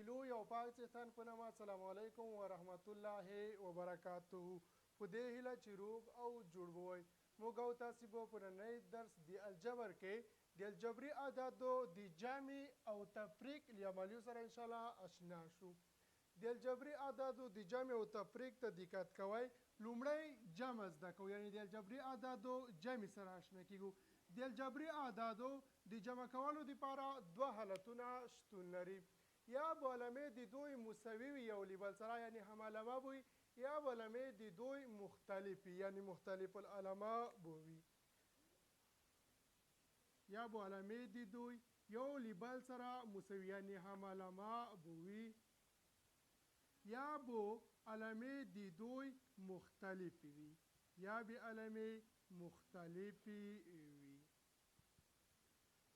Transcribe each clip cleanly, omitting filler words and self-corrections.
لوی او پاک څښتن په نامه السلام علیکم ورحمت الله وبرکاته. په دې هیله چې روغ او جوړ به وئ. موږ او تاسې به په نننی درس د الجبر کې د الجبري اعدادو د جمع او تفریق له عملیو سره انشاءالله اشنا شو. د الجبري اعدادو د جمع او تفریق ته دقت کوئ. لومړی جمع زده کوو، یعنې د الجبري اعدادو جمع سره اشنا کیږو. د الجبري اعدادو د جمع کولو دپاره دوه حالتونه شتون لري. یا به علمې د دوی مساوي وي یو له بل سره، یعنې هم علمه به وي، یا به علمې د دوی مختلف وي، یعنې مختلف العلمه به وي. یا به علمې د دوی یو له بل سره مساوي، یعنې هم علمه به وي، یا به علمې د دوی مختلف وي، یا به علمې مختلفې وي.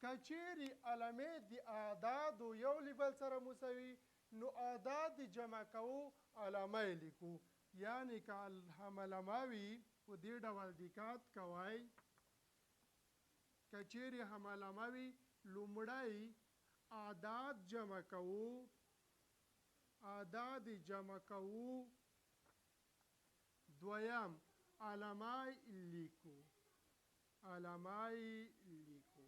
که چیرې علمې د اعدادو یو له بل سره مساوي، نو اعداد د جمع کوو علمه یې لیکو. یعنې که هم علمه وي، په دې ډول دقت کوئ. که چیرې هم علمه وي، لومړی اعداد جمع کوو، اعداد جمع کوو، دویم علمه لیکو، علمه لیکو.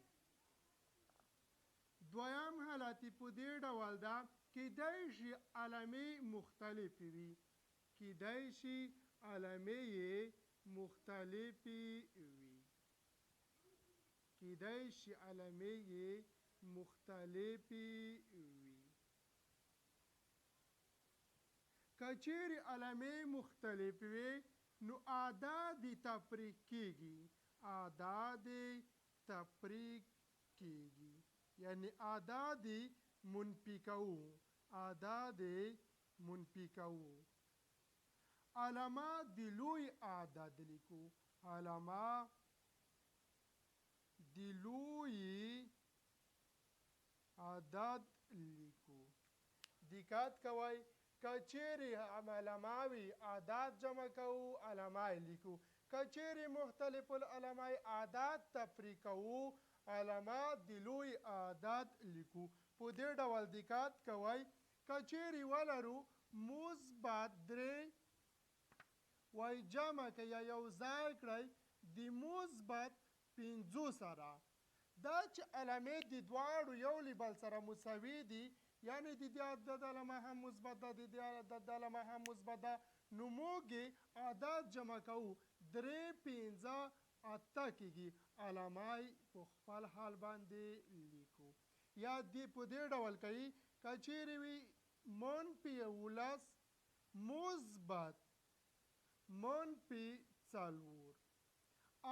دویم حالت په دې ډول ده، کیدای شي علمې مختلفې وي، کیدای شي علمې مختلفې وي، کیدای شي علمې مختلفې وي. که چیرې علمې مختلفې وي، نو اعداد تفریق کیږي، اعداد تفریق کیږي، یعنی اعداد منفی کوو، اعداد منفی کوو. علمه د لوی اعداد لیکو، علمه د لوی اعداد لیکو. دقت کوئ. که چیرې هم علمه وي، اعداد جمع کوو، علمه لیکو. که چیرې مختلف العلمه اعداد تفریق کوو، علمه د لوی اعداد لیکو. په دې ډول دقت کوئ. که چیرې ولرو مثبت درې وایي جمع کړئ یا یو ځای کړئ د مثبت پنځو سره، دا چې علمې د دواړو یو له بل سره مساوي دي، یعنې د دې عدد علمه هم مثبت ده، د دې عدد علمه هم مثبت ده، نو موږ اعداد جمع کوو. درې پنځه اته کیږي، علمه په خپل حال باندې لیکو. یا دې په دې ډول کوي. که چیرې وي منفي یولس مثبت منفي څلور،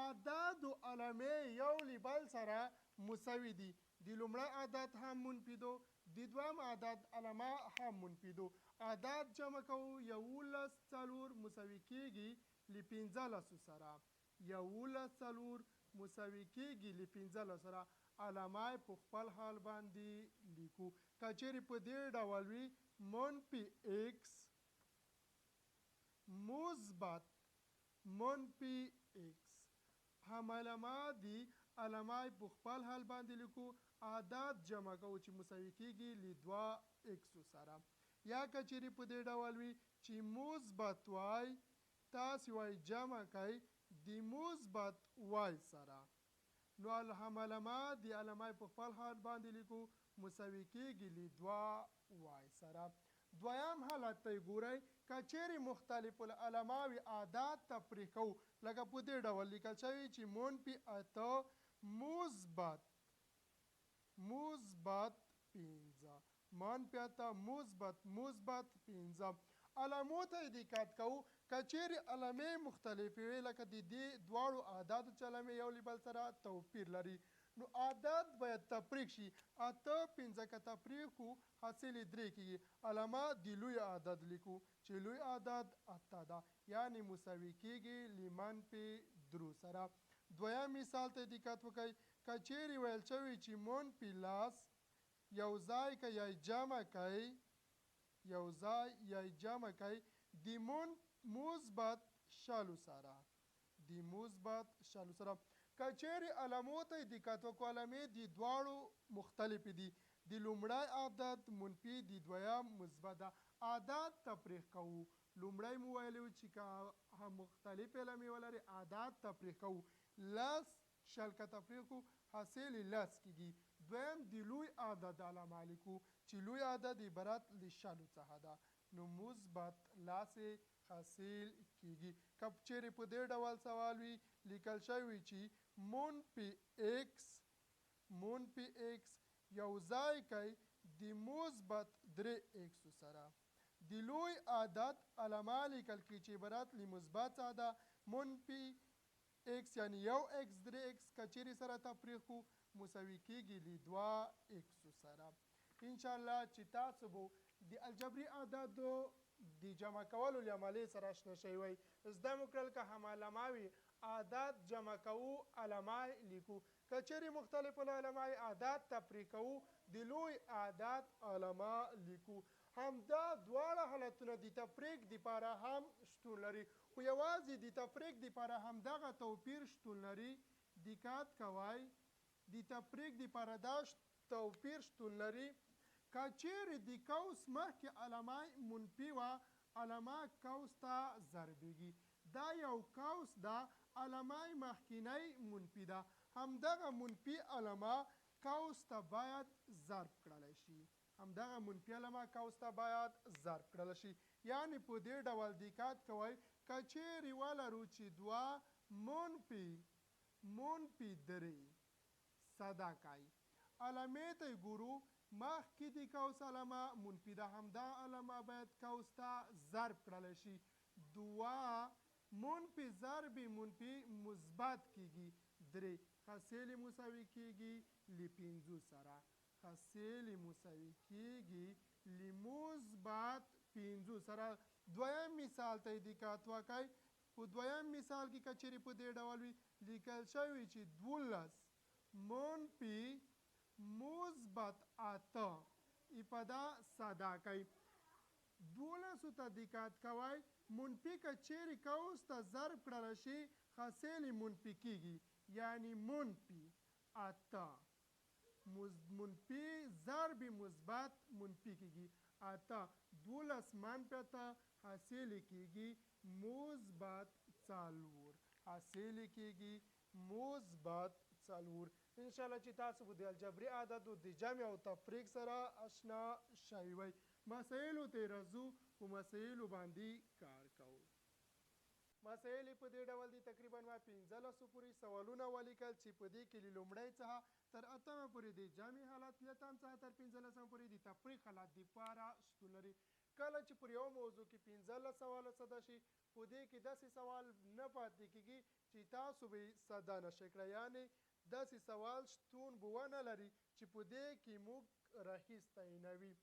اعداد و علمې یو له بل سره مساوي دي. د لومړی عدد هم منفي دو، د دویم عدد علمه هم منفي دو. اعداد جمع کوو، یولس څلور مساوي کیږي له پنځلسو سره، یولس څلور مساوي کیږي له پنځلسو سره، علمه په خپل حال باندې لیکو. که چیرې په دې ډول وي منفي ایکس مثبت منفي ایکس، هم علمه دي، علمه په خپل حال باندې لیکو. اعداد جمع کوو چې مساوي کیږي له دوه ایکسو سره. یا که چیرې په دې ډول وي چې مثبت وای، تاسې وای جمع کوئ د مثبت وای سره، نو هم علمه د علمه په خپل حال باندې لیکو، مساوي کیږي له دوه وای سره. دویم حالت ته ګورئ. که چیرې مختلف العلمه وي، اعداد تفریق کوو، لکه په دې ډول لیکل شوي چې منفي اته مثبت پنځه، منفي اته مثبت پنځه. علمو ته دقت کوو. که چیرې علمې مختلفې وي، لکه د دې دواړو اعدادو چې علمې یو له بل سره توپیر لري، نو اعداد باید تفریق شي. اته پنځه که تفریق کړو حاصل یې درې کیږي، علمه د لوی اعداد لیکو چې لوی اعداد اته ده، یعنې مساوي کیږي له منفي درو سره. دویم مثال ته دقت وکړئ. که چیرې ویل شوي چې منفي لس یو ځای که یا جمع کوئ، یو ځای یا جمع کوئ د مثبت شلو سره، د مثبت شلو سره. که چیرې علمو ته دقت وکړو، علمې د دواړو مختلفې دي، د لومړی عدد منفي د دویم مثبت ده. عدد تفریق کوو. لومړی مو ویلي وو چې که مختلف علمې ولري عدد تفریق کوو. لس شل که تفریق کړو حاصل یې لس کېږي. دویم د لوی عدد علامه لیکو چې لوی عدد عبارت له شلو څخه ده نو مثبت لس حاصل کېږي. که چیرې په دې ډول سوال وي لیکل شوی وي چې منفي ایکس یو ځای کوي د مثبت 3 ایکسو سره. د لوی عدد علامه لیکل کېږي چې عبارت له مثبت څخه ده. منفي ایکس یعنی یو ایکس 3 ایکس که چیرې سره تفریق کړو مساوي کېږي له 2 ایکسو سره. انشاءالله چې تاسو به د الجبري اعدادو د جمع کولو له عملې سره اشنا شوي وئ. زده مو کړل که هم علامه وي اعداد جمع کوو علامه لیکو. که چیرې مختلف العلماء اعداد تفریق کوو د لوی اعداد علامه لیکو. همدا دواړه حالتونه د تفریق دپاره هم شتون لري خو یوازې د تفریق دپاره همدغه توپیر شتون لري. دقت کوئ د تفریق دپاره دا توپیر شتون لري. که چیرې د قوس مخکې علامه منفي وه علامه قوس ته ضربیږي. دا یو قوس ده علامه مخکینی منفي ده. همدغه منفي علامه قوس ته باید ضرب کړلی شي. همدغه منفي علامه قوس ته باید ضرب کړلی شي. یعنې په دې ډول دقت کوئ که چیرې ولرو چې 2 منفي 3 صده کوي علامې ته یې ګورو مخکې د قوس علامه منفي ده. همدا علامه باید قوس ته ضرب کړلی شي. 2 منفي ضرب منفي مثبت کېږي 3 حاصل مساوي کېږي له 5 سره. حاصل مساوي کېږي له مثبت 5 سره. دویم مثال ته دقت وکړئ. په دویم مثال کې که چیرې په دې ډول وي لیکل شوی وي چې 12 منفي مثبت 8 ابتدا ساده کوي. 12 ته دقت کوئ منفي که چیرې قوس ته ضرب کړلی شي حاصل یې منفي کېږي یعنې منفي 8 منفي ضرب مثبت منفي کېږي 8 12 منفي 8 حاصل یې کېږي مثبت 4 حاصل یې کېږي مثبت 4. انشاءالله چې تاسو به د الجبري اعدادو د جمع او تفریق سره اشنا شوي وئ. مسایلو ته یې راځو په مسایلو باندې کار کوو. مسایل یې په دې ډول دي تقریبا ما 15 پورې سوالونه ولیکل چې په دې کې له لومړۍ څخه تر 8مه پورې د جمع حالت له اتم څخه تر 15مه پورې د تفریق حالت دپاره شتون لري. کله چې پر یوه موضوع کې 15 سواله سده شي په دې کې داسې سوال نه پاتې کېږي چې تاسو به یې سده نشئ کړی. یعنې داسې سوال شتون به ونه لري چې په دې کې موږ راخیستی نه وي.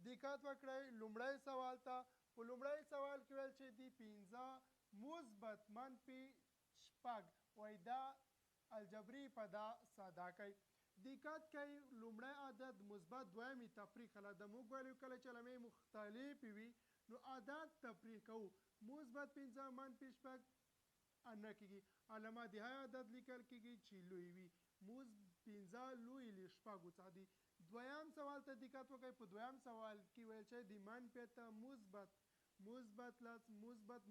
دقت وکړئ لومړی سوال ته. په لومړی سوال کې ویل چې د 15 مثبت منفي 6 وایي دا الجبري په دا ساده کوي. دقت کوئ لومړی عدد مثبت دویمې تفریق حالت ده. موږ ویلو کله چې علامې مختلفې وي نو عدد تفریق کوو. مثبت 15 منفي 6 نه کېږي. علامه د هغه عدد لیکل کېږي چې لوی وي. 15 لوی له 6 څخه دي. دویم سوال ته دقت وکړئ. په دویم سوال کې ویل شوی د منفي 8 مثبت لس مثبت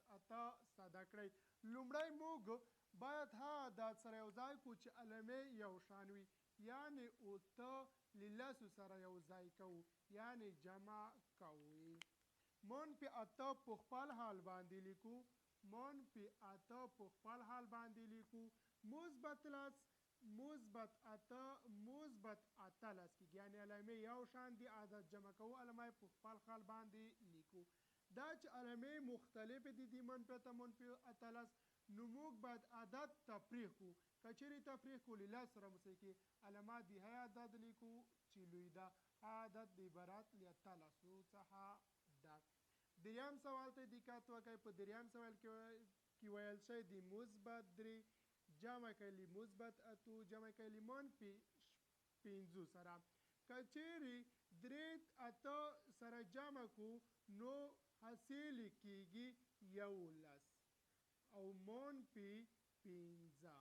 8 ساده کړئ. لومړی موږ باید هغه عدد سره یو ځای کړو چې علامې یو شان وي. یعنې 8 له 10 سره یو ځای کوو یعنې جمع کوو. منفي 8 په خپل حال باندې لیکو. منفي 8 په خپل حال باندې لیکو. مثبت 10 مثبت 8 مثبت 18 کېږي. یعنې علامې یو شان دي. عدد جمع کوو علامه یې په خپل حال باندې لیکو. دا چې علامې مختلفې دي د منفي 8 منفي 18 نو موږ باید عدد تفریق کړو. که چیرې تفریق کړو له 10 سره مساوي کېږي علامه د هغه عدد لیکو چې لوی ده. هغه عدد د عبارت له 18 څخه ده. دریم سوال ته دقت وکړئ. په دریم سوال کې ویل شوی د مثبت 3 جمع کوي له مثبت 8 جمع کوي له منفي 5 سره. که چیرې 3 8 سره جمع کړو نو حاصل یې کېږي 11 او منفي 15.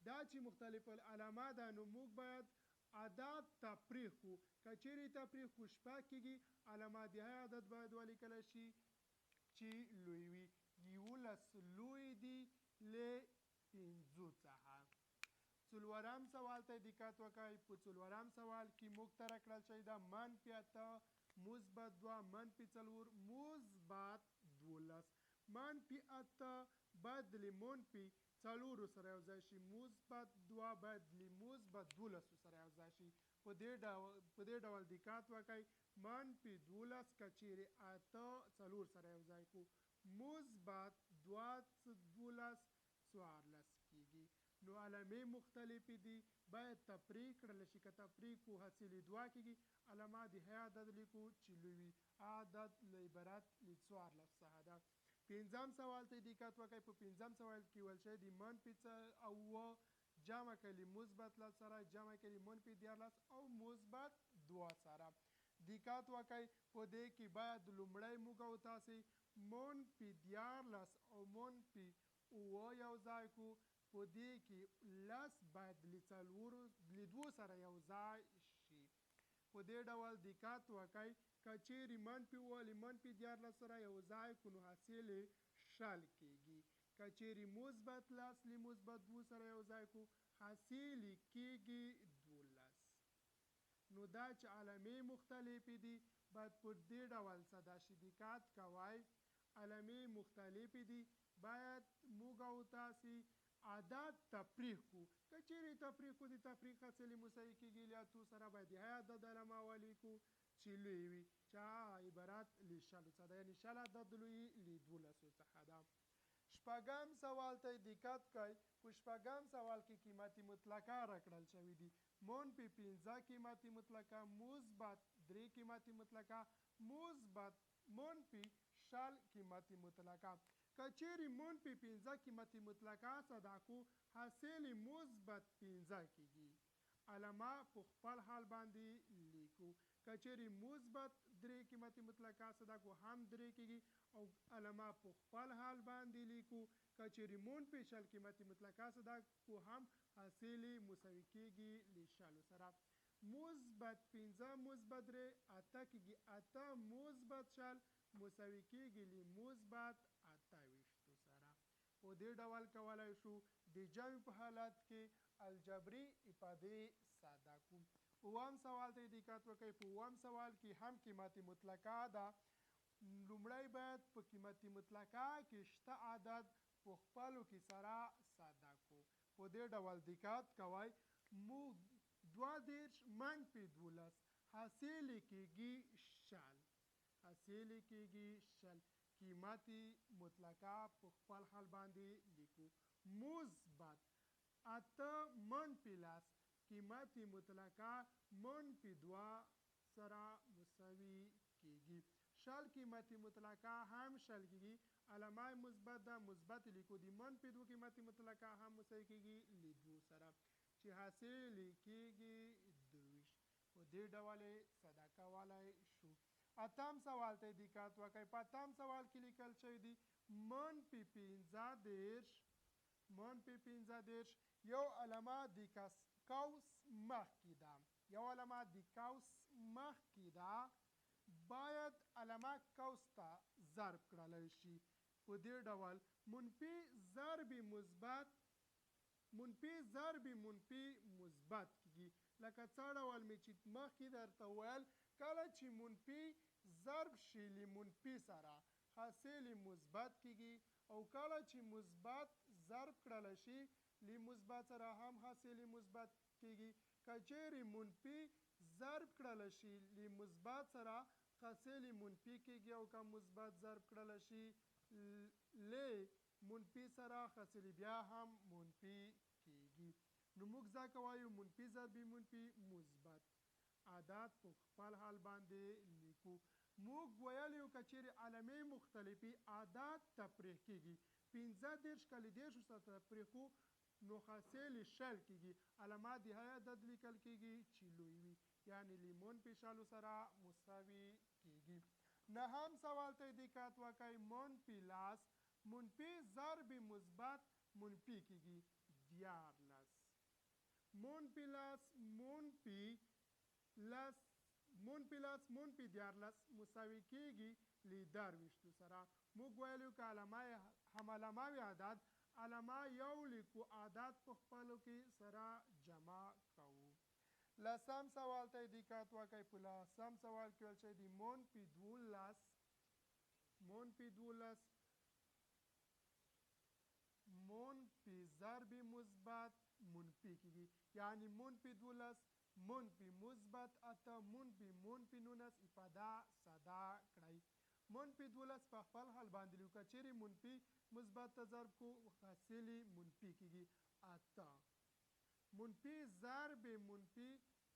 دا چې مختلف العلامه ده نو موږ باید عدد تفریق کو که چیرې تفریق کو شپږ کېږي علامه دهه عدد باید ولیکلی شي چې لوی وي 11 لوی دي له 5 څخه څلورم سوال ته دقت وکړئ په څلورم سوال کې موږ ته راکړل شوی ده منفي 8 مثبت 2 منفي 4 مثبت 12 منفي 8 باید له منفي 4 سره یو ځای شي مثبت 2 باید له مثبت 12 سره یو ځای شي په دې ډول دقت وکړئ منفي 12 که چیرې 8 4 سره یو ځای کړو مثبت 12 14 کېږي نو علامې مختلفې دي باید تفریق کړل شي که تفریق کو حاصل 2 کېږي علامه دهه عدد لیکو چې لوی عدد له عبارت له 14 څخه ده پنځم سوال ته دقت وکړئ په پنځم سوال کې ویل شوی دي منفي 9 جمع کړئ مثبت 10 سره جمع کړئ منفي 14 او مثبت 2 سره دقت وکړئ په دې کې باید لومړی موږ او تاسې منفي 14 او منفي 9 یو ځای کړو په دې کې لس باید له 2 سره یو ځای شي په دې ډول دقت وکړئ که چیرې منفي 9 له منفي 14 سره یو ځای کړو نو حاصل یې شل کېږي که چیرې مثبت 10 له مثبت 2 سره یو ځای کړو حاصل یې کېږي 12 نو دا چې علامې مختلفې دي باید په دې ډول ساده شي دقت کوئ علامې مختلفې دي باید موږ او تاسې عدد تفریق کو که چیرې تفریق کو د تفریق حاصل مساوي کېږي له 8 سره باید یې عدد علامه ولیکو چې لوی وي چې عبارت له شلو څخه ده یعنې شل عدد لوی له 12 څخه ده شپږم سوال ته دقت کوئ په شپږم سوال کې قیمت مطلقه راکړل شوي دي منفي 15 قیمت مطلقه مثبت 3 قیمت مطلقه مثبت منفي 0 قیمت مطلقه که چیرې منفي 15 قیمت مطلقه صدا کو حاصل مثبت 15 کېږي علامه په خپل حال باندې لیکو که چیرې مثبت 3 قیمت مطلقه صدا کو هم 3 کېږي او علامه په خپل حال باندې لیکو که چیرې منفي 0 قیمت مطلقه صدا کو هم حاصل مساوي کېږي له 0 سره مثبت 15 مثبت 3 8 کېږي 8 مثبت 0 مساوي کېږي له مثبت 28 سره په دې ډول کولی شو د جمع په حالت کې الجبري افادې ساده کړو اووم سوال ته دقت وکړئ په اووم سوال کې هم قیمت مطلقه ده لومړی باید په قیمت مطلقه کې شته عدد په خپلو کې سره ساده کړو په دې ډول دقت کوئ موږ 22 منفي 12 حاصل یې کېږي 0 حاصل یې کېږي 0 قیمت مطلقه په خپل حال باندې لیکو مثبت 8 منفي 10 قیمت مطلقه منفي 2 سره مساوي کېږي 0 قیمت مطلقه هم 0 کېږي علامه مثبت ده مثبت لیکو د منفي 2 قیمت مطلقه هم مساوي کېږي له 2 سره چې حاصل یې کېږي 22 په دې ډول یې ساده کولی شو اتم سوال ته دقت وکړئ په اتم سوال کې لیکل شوي دي منفي 15 منفي 15 یو علامه د قوس مخکې ده یو علامه د قوس مخکې ده باید علامه قوس ته ضرب کړلی شي په دې ډول منفي ضرب مثبت منفي ضرب منفي مثبت کېږي لکه څه ډول مې چې مخکې درته ویل کله چې منفي ضرب شي له منفي سره حاصل مثبت کېږي او کله چې مثبت ضرب کړلی شي له مثبت سره هم حاصل مثبت کېږي که چیرې منفي ضرب کړلی شي له مثبت سره حاصل منفي کېږي او که مثبت ضرب کړلی شي له منفي سره حاصل بیا هم منفي کېږي نو موږ ځکه وایو منفي ضرب منفي مثبت عدد په خپل حال باندې لیکو موږ ویلی یو که چیرې علامې مختلفې عدد تفریق کېږي 15 که له 10 سره تفریق کړو نو حاصل یې 0 کېږي علامه د هغه عدد لیکل کېږي چې لوی وي یعنې له منفي 0 سره مساوي کېږي نهم سوال ته دقت وکړئ منفي 10 منفي ضرب مثبت منفي کېږي 14 منفي لس منفي دیارلس مساوي کېږي له 18 سره. موږ ویلو که هم علماوي اعداد علما یو لیکو اعداد په خپلو کې سره جمع کوو. لسم سوال ته دقت وکړئ. په لسم سوال کې ویل شوی دی منفي 12 منفي ضرب مثبت منفي کېږي، یعنی منفي 12 منفي مثبت 8 منفي 19 افاده ساده کړئ. منفي 12 په خپل حال باندې لیکو. که چیرې منفي مثبت ته ضرب کو حاصل منفي کېږي 8. منفي ضرب منفي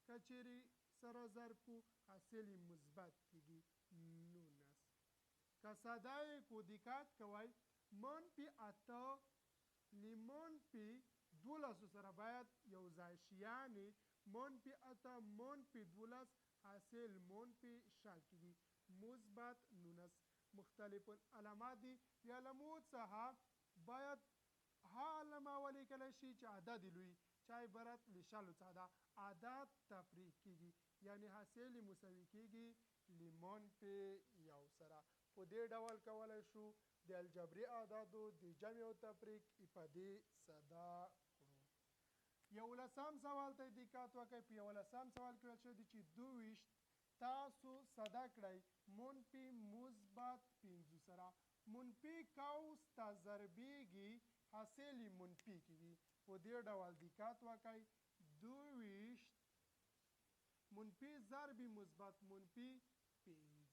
که چیرې سره ضرب کو حاصل مثبت کېږي 19. که ساده یې کو دقت کوئ منفي 8 له منفي 12 سره باید یو ځای شي، یعنې منفي 8 منفي 12 حاصل منفي شل کېږي مثبت 19. مختلف علامات دي. د علامو څخه باید ها علامه ولیکلی شي چې عدد لوی چې عبارت له شلو څخه ده. عدد تفریق کېږي، یعنې حاصل مساوي کېږي له منفي 1 سره. په دې ډول کولی شو د الجبري اعدادو د جمع او تفریق افادې ساده کړو. 11 سوال ته دقت وکړئ. په 11 سوال کې ویل شوي دي چې 22 تاسو ساده کړئ منفي مثبت 5 سره. منفي قوس ته ضربېږي حاصل منفي کېږي. په دې ډول دقت وکړئ 22 منفي ضرب مثبت منفي 5.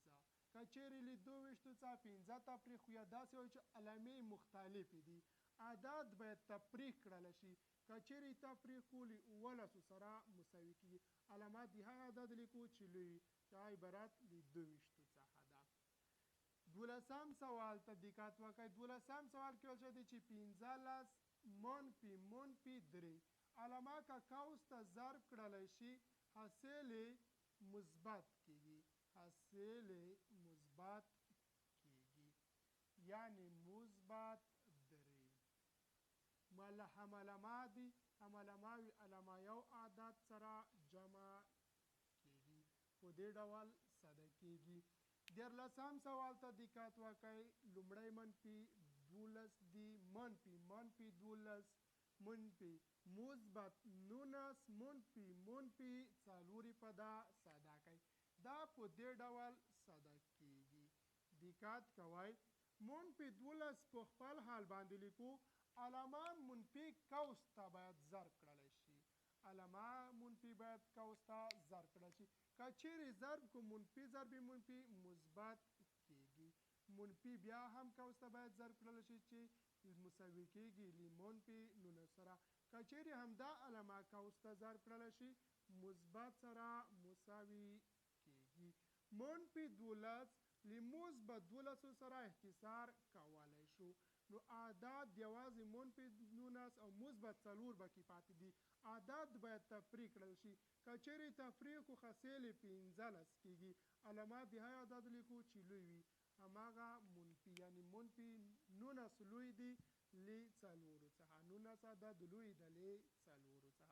که چیرې له 22 څخه 15 تفریق یا داسې وایي چې علامې مختلفې دي، عدد باید تفریق کړلی شي. که چیرې تفریق کو له 19 سره مساوي کېږي. علامات د هغه عدد لیکو چې لوی چې عبارت له 22 څخه ده. 12 سوال ته دقت وکړئ. 12 سوال کې ویل شوی دی چې 15 منفي 3 علامه که قوس ته ضرب کړلی شي حاصل مثبت کېږي یعنې مثبت 3. هم علامات دي، هم علماوي علامه یو عدد سره جمع کېږي. په دې ډول ساده کېږي. 13 سوال ته دقت وکړئ. لومړی منفي 12 دي منفي 12 منفي مثبت 19 منفي 4 افاده ساده کړئ. دا په دې ډول ساده کېږي. دقت کوئ منفي 12 په خپل حال باندې لیکو. علامه منفي قوس ته باید ضرب کړلی شي. علامه منفي باید قوس ته ضرب کړلی شي. که چیرې ضرب کو منفي ضرب منفي مثبت کېږي. منفي بیا هم قوس ته باید ضرب کړلی شي چې مساوي کېږي له منفي 19 سره. که چیرې همدا علامه قوس ته ضرب کړلی شي مثبت سره مساوي کېږي. منفي 12 له مثبت 12 سره اختصار کولی شو. نو اعداد یوازې منفي 19 او مثبت 4 بکې پاتې دي. اعداد باید تفریق کړل شي. که چیرې تفریق کو حاصل 15 کېږي. علامات د هغه عدد لیکو چې لوی وي، هماغه منفي، یعنې منفي 19 لوی دی له 4 څخه. 19 عدد لوی دی له 4 څخه.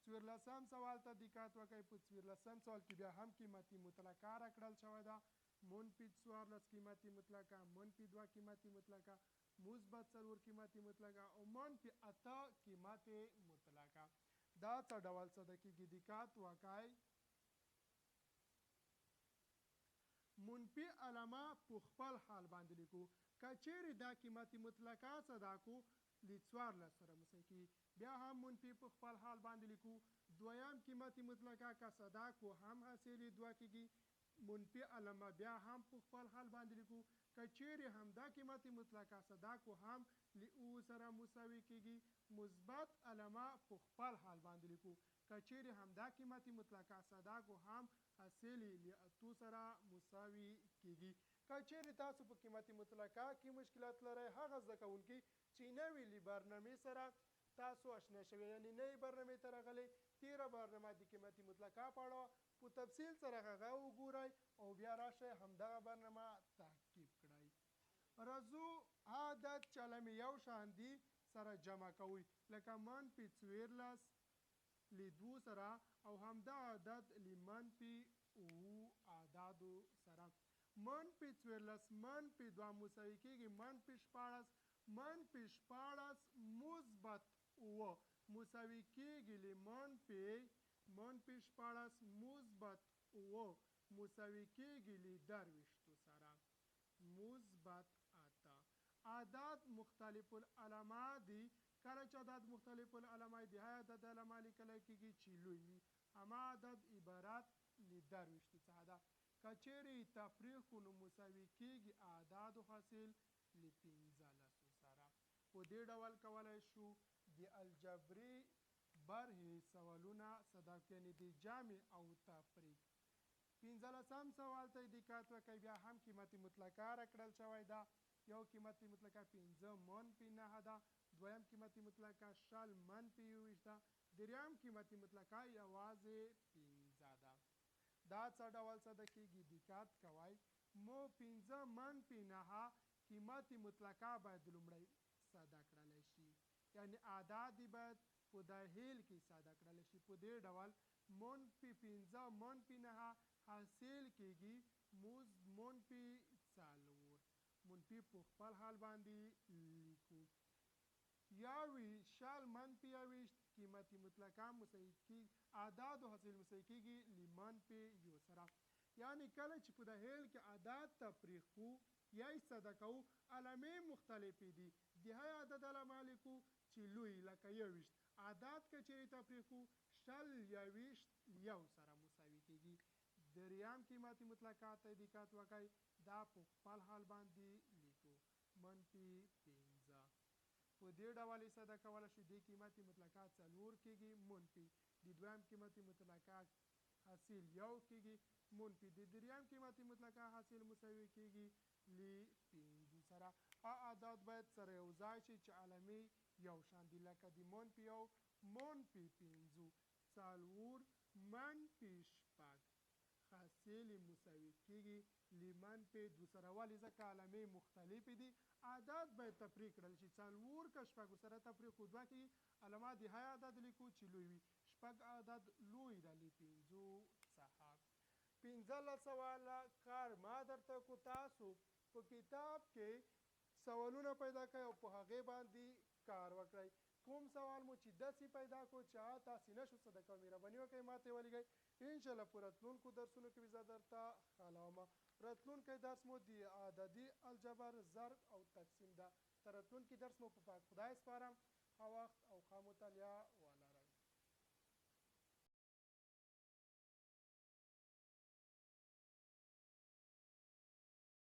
14 سوال ته دقت وکړئ. په 14 سوال کې بیا هم قیمتي مطلقه راکړل شوې ده. منفي 14 قیمتي مطلقه، منفي 2 قیمتي مطلقه، مثبت 4 قیمتي مطلقه او منفي 8 قیمتي مطلقه. دا څه ډول ساده کېږي؟ دقت وکړئ. منفي علامه په خپل حال باندې لیکو. که چیرې دا قیمتي مطلقه ساده کو له 14 سره مساوي کېږي. بیا هم منفي په خپل حال باندې لیکو. دویم قیمتي مطلقه که ساده کو هم حاصل 2 کېږي. منفي علامه بیا هم په خپل حال باندې لیکو. که چیرې همدا قیمتي مطلقه ساده کو هم له 2 سره مساوي کېږي. مثبت علامه په خپل حال باندې لیکو. که چیرې همدا قیمتي مطلقه ساده کو هم حاصل له 8 سره مساوي کېږي. که چیرې تاسو په قیمتي مطلقه کې مشکلات لرئ، هغه زده کوونکي چې نوې له برنامې سره تاسو آشنا شوي، یعنې نوې برنامې ته راغلي، تیره برنامه د قیمتي مطلقه په اړه په تفصیل سره هغه وګورئ او بیا راشئ همدغه برنامه تعقیب کړئ. راځو عدد چې علامې یو شان دي سره جمع کوئ. لکه منفي 14 له 2 سره او همدا عدد له منفي 7 اعدادو سره. منفي 14 منفي 2 مساوي کېږي منفي 14 منفي 14 مثبت 7 مساوي کېږي له منفي 14 مثبت 7 مساوي کېږي له 20 سره مثبت 8. اعداد مختلف العلمه دي. کله چې اعداد مختلف العلمه دي هغه عدد علمه لیکلی کېږي چې لوی وي. همه عدد عبارت له 20 څخه ده. که چیرې تفریق کړو نو مساوي کېږي اعدادو حاصل له 15 سره. په دې ډول کولی شو د الجبري برهې سوالونه صدا کړو، یعنې د جمع او تفریق. 15 سوال ته دقت وکړئ. بیا هم قیمت مطلقه راکړل شوی ده. یو قیمت مطلقه 5 منفي 9 ده. دویم قیمت مطلقه 0 منفي 21 ده. دریم قیمت مطلقه یوازې 15 ده. دا څه ډول صدا کېږي دقت کوئ. مو 5 منفي 9 قیمت مطلقه باید لومړی صدا کړلی شي، یعنې اعداد باید په داخل کې صدا کړلی شي. په دې ډول منفي 5 منفي 9 حاصل کېږي منفي 4. منفي په خپل حال باندې لیکو. 20 منفي 20 قیمت مطلقه مساوي کېږي اعدادو حاصل مساوي کېږي له منفي 1 سره. یعنې کله چې په داخل کې اعداد تفریق کوو یا یې صدا کوو علمې مختلفې دي. د هغه عدد علمه لیکو چې لوی لکه 21. اعداد که چیرې تفریق کوو 0 21 1 سره مساوي کېږي. دریم قیمت مطلقه ته دقت وکړئ. دا په خپل حال باندې لیکو منفي 15. په دې ډول یې صدا کولی شو. دې قیمت مطلقه 4 کېږي منفي. د دویم قیمت مطلقه حاصل 1 کېږي منفي. د دریم قیمت مطلقه حاصل مساوي کېږي له 5 سره. اعداد باید سره یو ځای شي چې علمې یو شان دي، لکه د منفي 1 منفي 5 4 منفي 6 حاصل مساوي کېږي له منفي 2 سره. ولې؟ ځکه علمې مختلفې دي. اعداد باید تفریق کړل شي. 4 که 6 سره تفریق کړو 2 کېږي. علامه د هغه عدد لیکو چې لوی وي. 6 عدد لوی ده له 5 څخه. 15 سواله کار ما درته کو. تاسو په کتاب کې سوالونه پیدا کړئ او په هغې باندې کار وکړئ. کوم سوال مو چې داسې پیدا کړو چې هغه تاسې نشو صدا کوئ مهرباني وکړئ ما ته یې ولیږئ. انشاءالله په راتلونکو درسونو کې به زه درته حلومه. راتلونکی درس مو د عددي الجبر ضرب او تقسیم ده. تر راتلونکي درس مو په پاک خدای سپارم. ښه وخت او ښه مطالعه.